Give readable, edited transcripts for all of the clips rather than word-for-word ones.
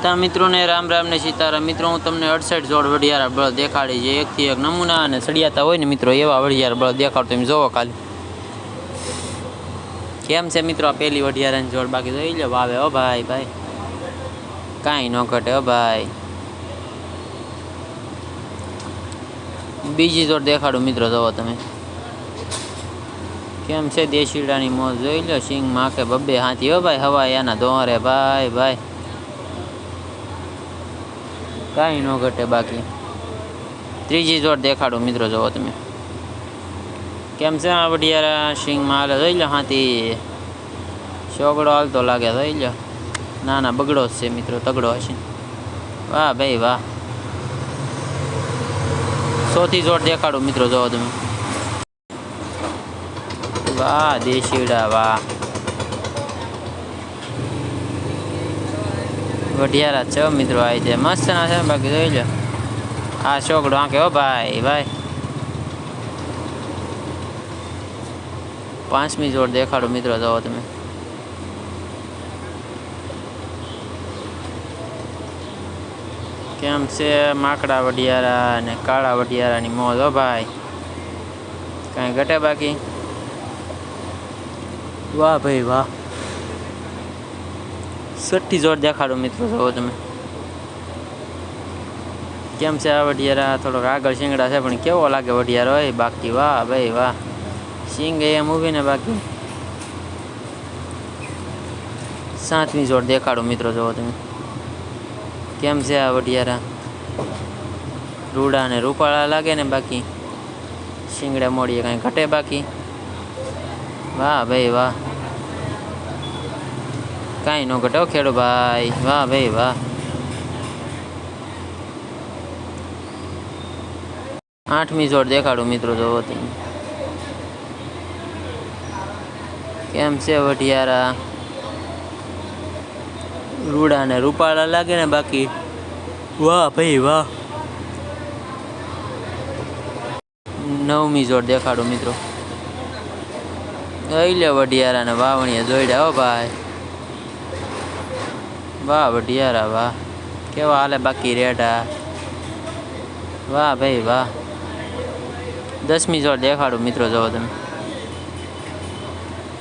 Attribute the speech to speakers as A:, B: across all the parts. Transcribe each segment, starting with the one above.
A: તા મિત્રોને રામ રામ ને સીતારામ। મિત્રો હું તમને 68 જોડ વઢિયારા બળદ દેખાડી જે એકથી એક નમૂના અને સળિયાતા હોય ને મિત્રો એવા વઢિયારા બળદ દેખાડો તમે જોવો ખાલી કેમ છે મિત્રો। આ પહેલી વઢિયારાની જોડ બાકી જોઈ લો વાવે હો ભાઈ ભાઈ કાંઈ ન ઘટે હો ભાઈ। બીજી જોડ દેખાડો મિત્રો જોવો તમે કેમ છે દેશીડાની મોજ જોઈ લો સિંગ માકે બબ્બે હાથી હો ભાઈ હવાય એના દોરે ભાઈ ભાઈ કાંઈ ન ઘટે બાકી। ત્રીજી જોડ દેખાડો મિત્રો જોવો તમે કેમ છે આ વઢિયારા સિંગમાં હાલે જોઈ લો હાથી ચોગડો હાલતો લાગે જોઈ લો ના ના બગડો જ છે મિત્રો તગડો હશે વાહ ભાઈ વાહ। ચોથી જોડ દેખાડો મિત્રો જોવો તમે વાહ દેશીડા વાહ વઢિયારા છે મિત્રો આવી જાય મસ્ત ના છે બાકી જોઈ લો આ ચોગડો આંકે હો ભાઈ ભાઈ। પાંચમી જોડ દેખાડો મિત્રો જોવો તમે કેમ છે માકડા વઢિયારા અને કાળા વઢિયારાની મોજ હો ભાઈ કાંઈ ઘટે બાકી વાહ ભાઈ વાહ। છઠ્ઠી જોડ દેખાડો મિત્રો જોવો તમે કેમ છે આ વઢિયારા થોડોક આગળ શિંગડા છે પણ કેવો લાગે વઢિયારો હોય બાકી વાહ ભાઈ વાહ સિંગ એમ ઊભીને બાકી। સાતમી જોડ દેખાડો મિત્રો જોવો તમે કેમ છે આ વઢિયારા રૂડા ને રૂપાળા લાગે ને બાકી શિંગડા મોડીએ કાંઈ ઘટે બાકી વાહ ભાઈ વાહ કાંઈ ન ઘટો ખેડો ભાઈ વાહ ભાઈ વાહ। આઠમી જોડ દેખાડો મિત્રો જોવો તમે કેમ છે વઢિયારા રૂડા ને રૂપાળા લાગે ને બાકી વાહ ભાઈ વાહ। નવમી જોડ દેખાડો મિત્રો જોઈ લે વઢિયારા ને વાવણીએ જોડ્યા હો ભાઈ વાહ વઢિયારા વાહ કેવા હાલે બાકી રેડા વાહ ભાઈ વાહ। દસમી જોડ દેખાડો મિત્રો જોવો તમે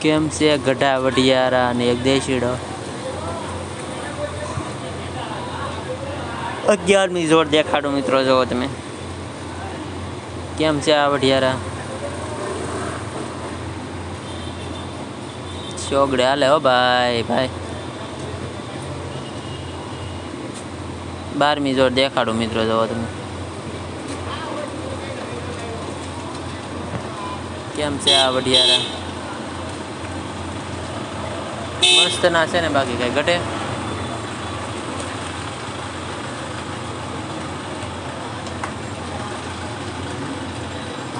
A: કેમ છે ગઢા વઢિયારા અને એક દેશીડો। 11મી જોડ દેખાડો મિત્રો જોવો તમે કેમ છે આ વઢિયારા ચોગડે હાલે હો ભાઈ ભાઈ। 12મી જોડ દેખાડો મિત્રો જોવો તમે કેમ છે આ વઢિયારા મસ્ત ના છે ને બાકી કઈ ઘટે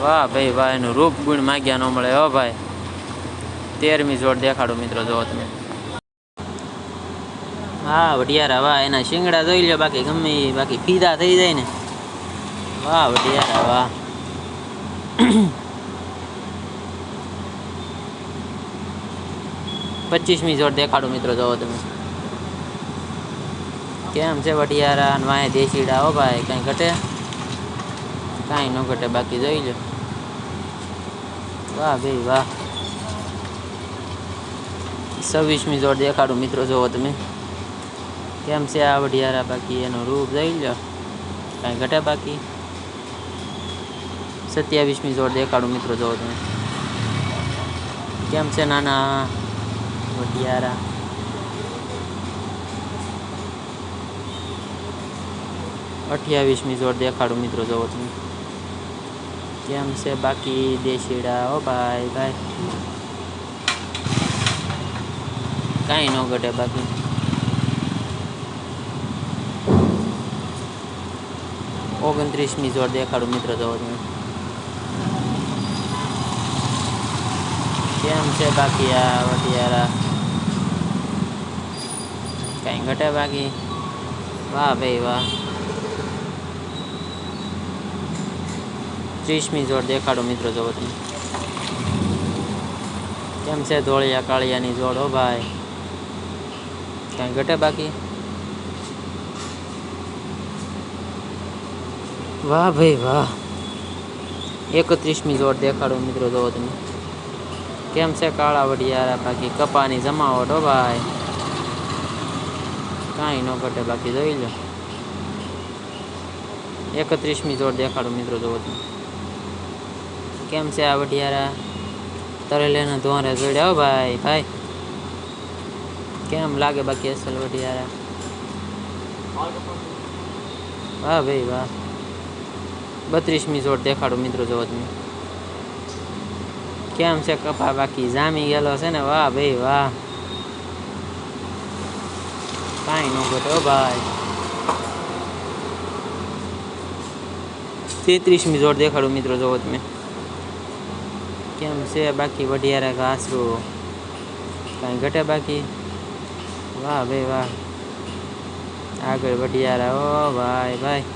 A: વાહ ભાઈ વાહ એનું રૂપ ગુણ માગ્યા ન મળે હો ભાઈ। 13મી જોડ દેખાડો મિત્રો જોવો તમે હા વઢિયારા વાહ એના શિંગડા જોઈ લો બાકી ગમે બાકી ફીદા થઈ જાય ને વાહ વઢિયારા વાહ। 25મી જોડ દેખાડો મિત્રો જોવો તમે કેમ છે વઢિયારા અને વાંહે દેશીડા હો ભાઈ કાંઈ ઘટે કાંઈ ન ઘટે બાકી જોઈ લો વાહ ભાઈ વાહ। 26મી જોડ દેખાડો મિત્રો જોવો તમે કેમ છે આ વઢિયારા બાકી એનું રૂપ જોઈ લો કાંઈ ઘટે બાકી। 27મી જોડ દેખાડો મિત્રો જોવો તમે કેમ છે નાના વઢિયારા 28મી જોડ દેખાડો મિત્રો જોવો તમે કેમ છે બાકી દેશીડા હો ભાઈ ભાઈ કાંઈ ન ઘટે બાકી। 29મી જોડ દેખાડો મિત્રો જોવો તમે કેમ છે બાકી આ વઢિયારા કાંઈ ઘટે બાકી વાહ ભાઈ વાહ। 30મી જોડ દેખાડો મિત્રો જોવો તમે કેમ છે ધોળિયા કાળિયાની જોડ હો ભાઈ કાંઈ ઘટે બાકી વાહ ભાઈ વાહ, 31મી જોડ દેખાડો મિત્રો, જોવો તમે કેમ છે કાળા વડિયારા. બાકી કપાની જમાવટ હો ભાઈ, કાંઈ ન ઘટે. બાકી જોઈ લો 31મી જોડ દેખાડો મિત્રો, જોવો તમે કેમ છે આ વડિયારા. તરેલેના ધોરે જોડ્યા હો ભાઈ ભાઈ, કેમ લાગે બાકી અસલ વડિયારા. વાહ ભાઈ વાહ, 32મી જોડ દેખાડો મિત્રો, જોવો તમે કેમ છે કપા. બાકી જામી ગયેલો છે ને. વાહ ભાઈ વાહ, કાંઈ ન ઘટે ભાઈ. 33મી જોડ દેખાડો મિત્રો, જોવો તમે કેમ છે બાકી વડિયારા ઘાસરું, કાંઈ ઘટે બાકી. વાહ ભાઈ વાહ, આગળ વડિયારા ઓ ભાઈ ભાઈ.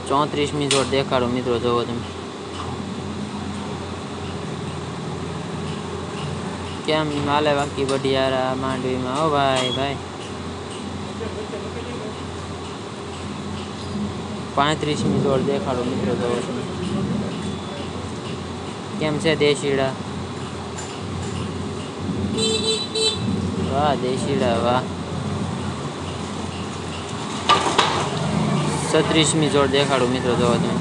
A: 34મી જોડ દેખાડો મિત્રો, જોવો તમે કેમ હાલે બાકી વડિયારા માંડવીમાં હો ભાઈ ભાઈ. 35મી જોડ દેખાડો મિત્રો, જોવો તમે કેમ છે દેશીડા. વાહ દેશીડા વાહ. 36મી જોડ દેખાડો મિત્રો, જોવો તમે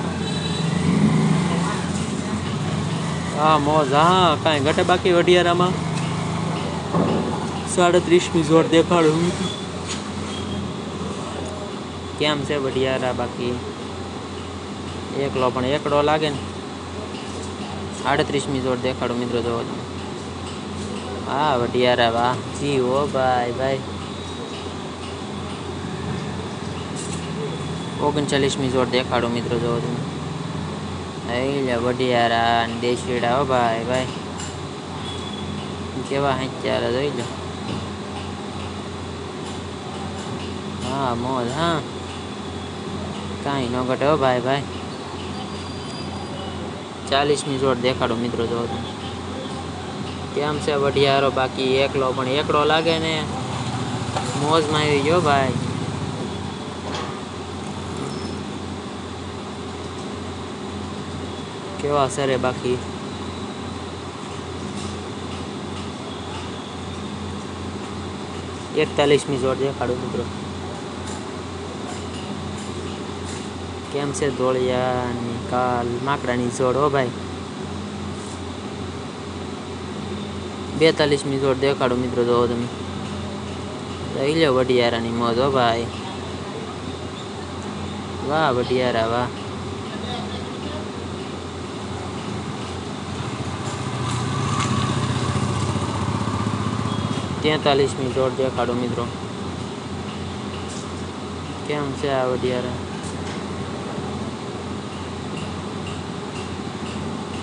A: હા મોજ. હા કાંઈ ઘટે બાકી વડિયારામાં. 37મી જોડ દેખાડો મિત્રો, કેમ છે વડિયારા. બાકી એકલો પણ એકડો લાગે ને. 38મી જોડ દેખાડો મિત્રો, જોવો તમે હા વડિયારા વાહ જી હો ભાઈ ભાઈ. 39મી જોડ દેખાડો મિત્રો, જોવો તમે વડિયારા દેશીડા હો ભાઈ ભાઈ, કેવા હાચ્યારે જોઈ લો. હા મોજ. હા કાંઈ ન ઘટે હો ભાઈ ભાઈ. 40મી જોડ દેખાડો મિત્રો, જોવો તમે કેમ છે વડિયારો. બાકી એકલો પણ એકડો લાગે ને. મોજમાં આવી ગયો ભાઈ. કેવા સરે બાકી. 41મી જોડ દેખાડો મિત્રો, કેમ છે ધોળિયાની કાલ માકડાની જોડ હો ભાઈ. 42મી જોડ દેખાડો મિત્રો, જોવો તમે લઈ લો વડિયારાની મોજ હો ભાઈ. વાહ વડિયારા વાહ. 43મી જોડ દેખાડો મિત્રો, કેમ છે આ વડિયારા.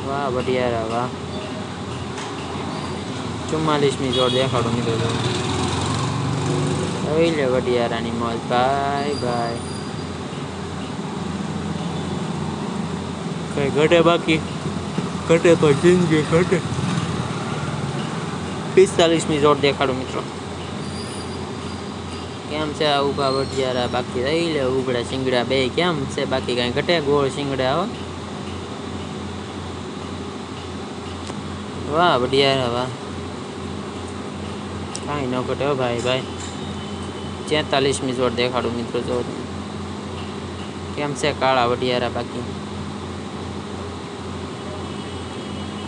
A: વાહ વડિયારા વાહ. 44મી જોડ દેખાડો મિત્રો, લઈ લે વડિયારાની મોજ ભાઈ ભાઈ. કઈ ઘટે બાકી. ઘટે તો જિંદગી ઘટે. 45મી જોડ દેખાડો મિત્રો, કેમ છે આ ઊભા વડિયારા. બાકી લઈ લે ઉગડા શિંગડા બે. કેમ છે બાકી કાંઈ ઘટે. ગોળ શિંગડા હો. વાહ વડિયારા વાહ, કાંઈ ન ઘટે હો ભાઈ ભાઈ. 46મી જોડ દેખાડો મિત્રો, જો કેમ છે કાળા વડિયારા. બાકી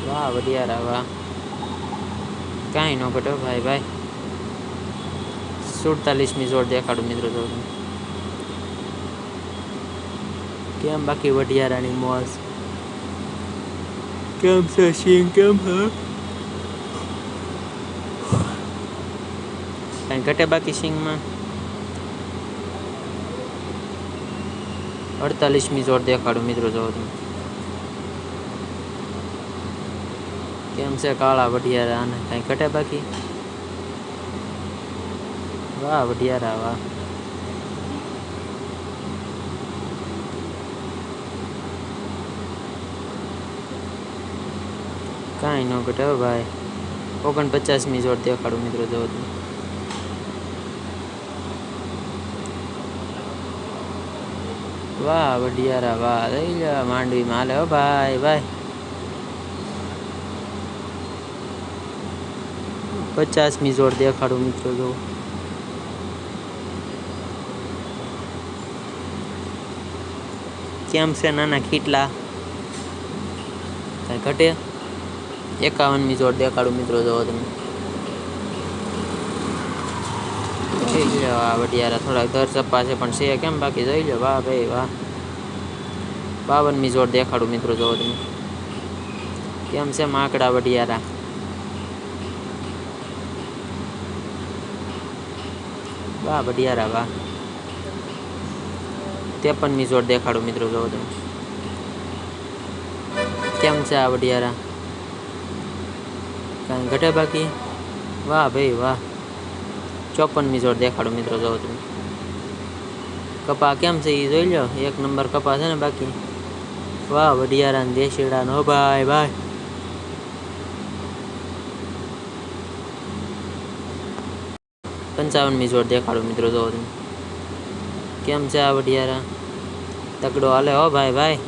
A: વાહ વડિયારા વાહ, કાંઈ ન ઘટે ભાઈ ભાઈ. 47મી જોડ દેખાડો મિત્રો, જો કેમ બાકી વડિયારાની મોજ. કેમ છે સિંગ. કેમ છે કાંઈ ઘટે બાકી સિંગમાં. 48મી જોડ દેખાડો મિત્રો, જોવો તમે કેમ છે કાળા વડિયારા. અને કાંઈ ઘટે બાકી. વાહ વડિયારા વાહ. કાંઈ ન ઘટે ભાઈ. 49મી જોડ દેખાડો મિત્રો, જોવો તમે વાહ વડિયારા વાહ લઈ જા માંડવીમાં હાલે હો ભાઈ ભાઈ 50મી જોડ દેખાડું મિત્રો જો કેમ છે નાના ખીટલા કઈ ઘટે 51મી જોડ દેખાડું મિત્રો જો તમે વાહ વડિયારા થોડાક દર ચપ્પા છે પણ છે કેમ બાકી જોઈ લો વાહ ભાઈ વાહ 52મી જોડ દેખાડું મિત્રો જો તમે કેમ છે માકડા વડિયારા વાહ વડિયારા વાહ 53મી જોડ દેખાડું મિત્રો જો તમે કેમ છે આ વડિયારા કાંઈ ઘટે બાકી વાહ ભાઈ વાહ 54મી જોડ દેખાડું મિત્રો જો તમે કપા કેમ છે એ જોઈ લો 1 નંબર કપા છે ને બાકી વાહ વડિયારા ને દેશીડા નો ભાઈ ભાઈ 55મી જોડ દેખાડું મિત્રો જો તમે કેમ છે આ વડિયારા તકડો હાલે હો ભાઈ ભાઈ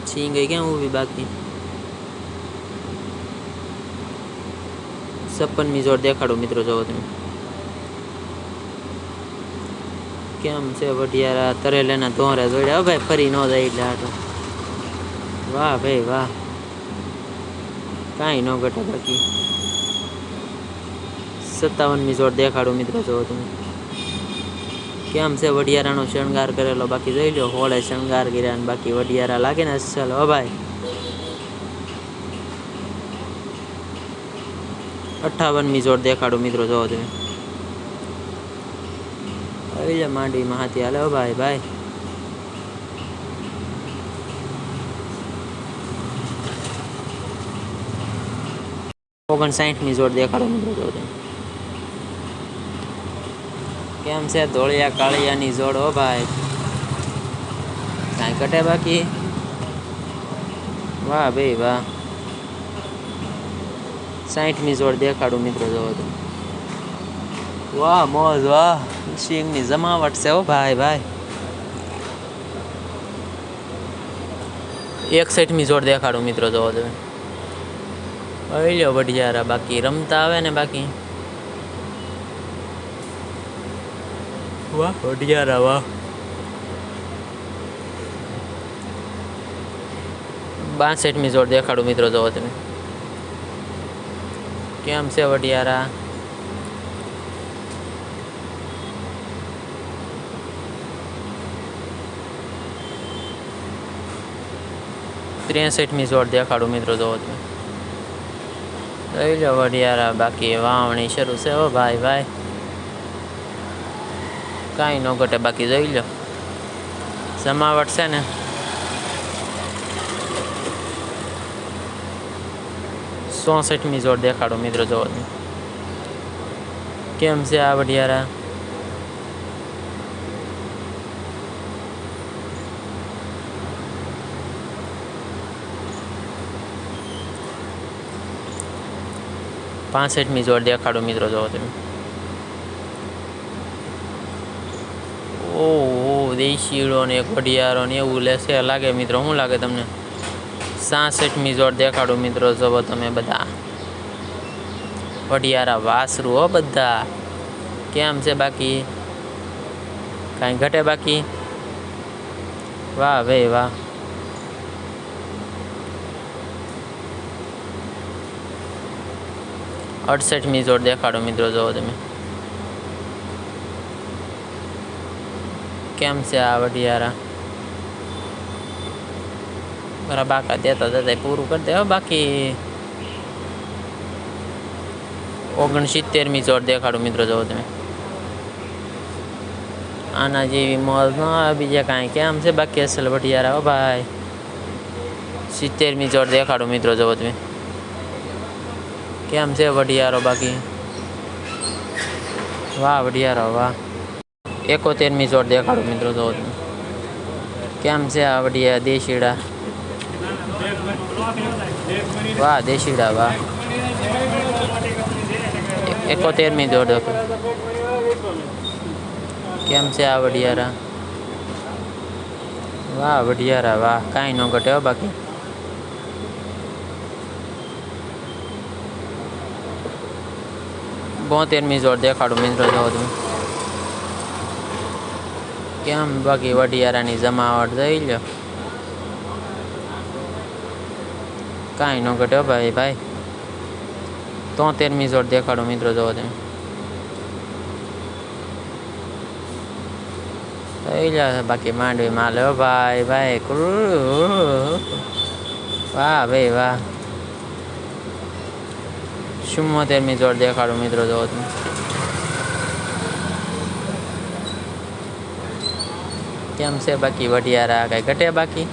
A: છીંગ ગઈ કેમ ઊભી બાકી 56મી જોડ દેખાડું મિત્રો જો તમે કેમ છે વડિયારા તરેલેના ધોરે જોડ્યા હો ભાઈ ફરી ન જાય એટલે આટો વાહ ભાઈ વાહ કાંઈ ન ઘટે બાકી 57મી જોડ દેખાડું મિત્રો જો તમે કેમ છે વડિયારાનો શણગાર કરેલો બાકી જોઈ લો હોળે શણગાર કર્યા ને બાકી વડિયારા લાગે ને અસલ હો ભાઈ 58મી જોડ દેખાડું મિત્રો જો તમે આવી માંડવીમાં હાથી હાલે હો ભાઈ ભાઈ 59મી જોડ દેખાડો મિત્રો જો તમે કેમ છે ધોળિયા કાળિયાની જોડ હો ભાઈ કાંઈ ઘટે બાકી વાહ ભાઈ વાહ 60મી જોડ દેખાડું મિત્રો જો તમે વાહ મોજ વાહ સિંગની જમાવટ છે હો ભાઈ ભાઈ 61મી જોડ દેખાડું મિત્રો જો તમે આવી લો વડિયારા બાકી રમતા આવે ને બાકી વાહ વડિયારા વાહ 62મી જોડ દેખાડું મિત્રો જો તમે કેમ છે વડિયારા ત્રેસઠમી જોડ દેખાડું મિત્રો જો તમે લઈ લો વડિયારા બાકી વાવણી શરૂ છે હો ભાઈ ભાઈ કાંઈ ન ઘટે બાકી જોઈ લો જમાવટ છે ને 64મી જોડ દેખાડો મિત્રો જો કેમ છે આ વડિયારા પાસઠમી જોડ દેખાડો મિત્રો જો તમે ઓહ દેશીડો ને એક વડિયારો ને એવું લેશે લાગે મિત્રો શું લાગે તમને 66મી જોડ દેખાડો મિત્રો જો તમે બધા વડિયારા વાસરું હો બધા કેમ છે બાકી કાંઈ ઘટે બાકી વાહ ભાઈ વાહ 68મી જોડ દેખાડો મિત્રો જો તમે કેમ છે આ વડિયારા મારા બાકા દેતા દેતા પૂરું કરી દે બાકી 69મી જોડ દેખાડો મિત્રો જો તમે આના જેવી મોજ ન આવે બીજા કાંઈ કેમ છે બાકી અસલ વડિયારા હો ભાઈ 70મી જોડ દેખાડો મિત્રો જો તમે કેમ છે વડિયારો બાકી વાહ વડિયારો વાહ 71મી જોડ દેખાડો મિત્રો જો તમે કેમ છે આ વડિયા દેશીડા વાહ દેશીડા વાહ 71મી જોડ કેમ છે આ વડિયારા? વાહ વડિયારા વાહ, કાંઈ ન ઘટે હો બાકી. બોતેરમી જોડ દેખાડું મિત્રો જો તમે. કેમ બાકી વડિયારાની જમાવટ જોઈ લો, કાંઈ ન ઘટે હો ભાઈ ભાઈ. 73મી જોડ દેખાડો મિત્રો જોવો તમે. થઈ જશે બાકી માંડવી માલે હો ભાઈ ભાઈ. વાહ ભાઈ વાહ. 74મી જોડ દેખાડો મિત્રો જોવો તમે. કેમ છે બાકી વડિયારા, કઈ ઘટે બાકી?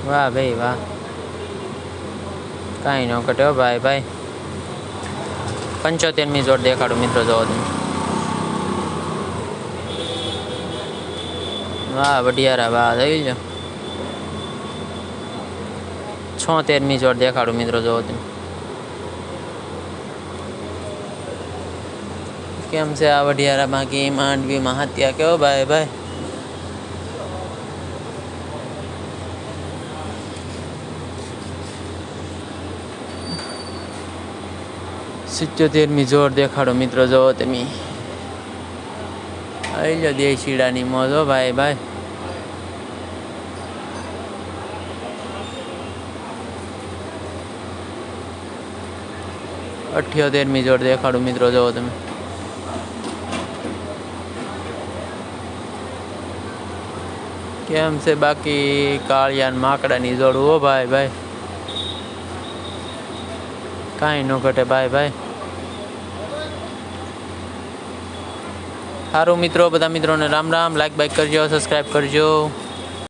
A: વાહ ભાઈ વાહ, કાંઈ ન ઘટે હો ભાઈ ભાઈ. 75મી જોડ દેખાડો મિત્રો જોવો તમે. વાહ વડિયારા વાહ, થઈ લો. 76મી જોડ દેખાડો મિત્રો જોવો તમે. કેમ છે આ વડિયારા બાકી માંડવીમાં હત્યા કેવો ભાઈ ભાઈ. 77મી જોડ દેખાડો મિત્રો જોવો તમે. આવી લો દેશીડાની મોજ હો ભાઈ ભાઈ. 78મી જોડ દેખાડો મિત્રો જોવો તમે. કેમ છે બાકી કાળિયાન માકડાની જોડ હો ભાઈ ભાઈ, કાંઈ ન ઘટે ભાઈ ભાઈ. સારું મિત્રો, બધા મિત્રોને રામ રામ. લાઈક બાઈક કરજો, સબસ્ક્રાઈબ કરજો.